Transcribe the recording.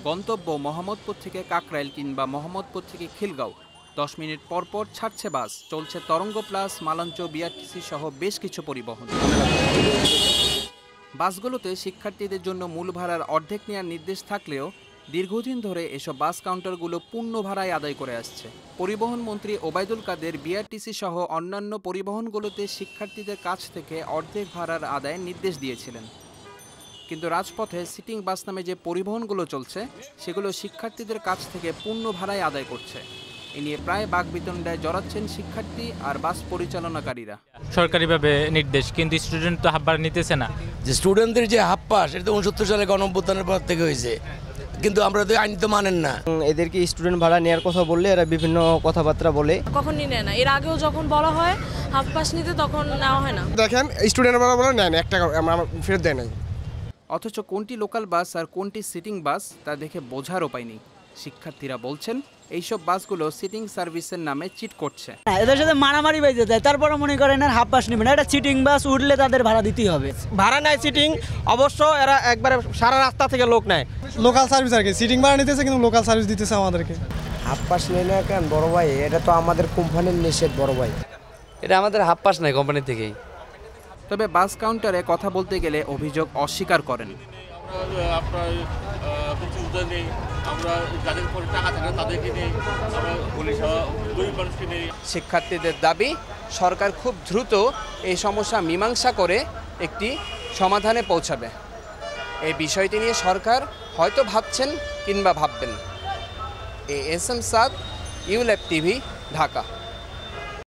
গন্তব্য মোহাম্মদপুর থেকে কাকরাইল কিংবা মোহাম্মদপুর থেকে খিলগাঁও। 10 মিনিট পর পর ছাড়ছে বাস। চলছে তরঙ্গ প্লাস, মালঞ্চ, বিআরটিসি সহ বেশ কিছু পরিবহন। বাসগুলোতে শিক্ষার্থীদের জন্য মূল ভাড়ার অর্ধেক নেওয়ার নির্দেশ থাকলেও দীর্ঘদিন ধরে এসব বাস কাউন্টারগুলো পূর্ণ ভাড়ায় আদায় করে আসছে। পরিবহন মন্ত্রী ওবায়দুল কাদের বিআরটিসি সহ অন্যান্য পরিবহনগুলোতে শিক্ষার্থীদের কাছ থেকে অর্ধেক ভাড়ার আদায়ের নির্দেশ দিয়েছিলেন। কিন্তু রাজপথে সিটিং বাস নামে যে পরিবহনগুলো চলছে সেগুলো শিক্ষার্থীদের কাছ থেকে পূর্ণ ভাড়ায় আদায় করছে। এ নিয়ে প্রায় বাকবিতণ্ডায় জড়াচ্ছেন শিক্ষার্থী আর বাস পরিচালনাকারীরা। সরকারিভাবে নির্দেশ, কিন্তু স্টুডেন্ট তো হাফ ভাড়া নিতেছে না। যে স্টুডেন্টদের যে হাফ পাস, এটা 69 সালে গণঅভ্যুত্থানের পর থেকে হয়েছে, কিন্তু আমরা তো আইন তো মানেন না। এদেরকে স্টুডেন্ট ভাড়া নেওয়ার কথা বললে এরা বিভিন্ন কথাবার্তা বলে, কখনই নেয় না। এর আগেও যখন বলা হয় হাফ পাস নিতে, তখন নেওয়া হয় না। দেখেন স্টুডেন্ট ভাড়া বলে নেন, 1 টাকা আমরা ফেরত দেয় নাই। অথচ কোনটি লোকাল বাস আর কোনটি সিটিং বাস তা দেখে বোঝার উপায় নেই। শিক্ষার্থীরা বলছেন এইসব বাসগুলো সিটিং সার্ভিসের নামে চিট করছে। এদের সাথে মারামারি বেজে যায়, তারপরে মনে করেন আর হাফ পাস নেবে না। এটা চিটিং বাস, উঠলে তাদের ভাড়া দিতেই হবে। ভাড়া নেয় সিটিং, অবশ্য এরা একবারে সারা রাস্তা থেকে লোক নেয়। লোকাল সার্ভিস আর কি, সিটিং ভাড়া নিতেছে কিন্তু লোকাল সার্ভিস দিতেছে আমাদেরকে। হাফ পাস নেই না কেন বড় ভাই? এটা তো আমাদের কোম্পানির নিষেধ বড় ভাই। এটা আমাদের হাফ পাস নাই কোম্পানি থেকেই। তবে বাস কাউন্টারে কথা বলতে গেলে অভিযোগ অস্বীকার করেন। শিক্ষার্থীদের দাবি সরকার খুব দ্রুত এই সমস্যা মীমাংসা করে একটি সমাধানে পৌঁছাবে। এই বিষয়টি নিয়ে সরকার হয়তো ভাবছেন কিংবা ভাববেন। এস এম সাদ, ইউল্যাব টিভি, ঢাকা।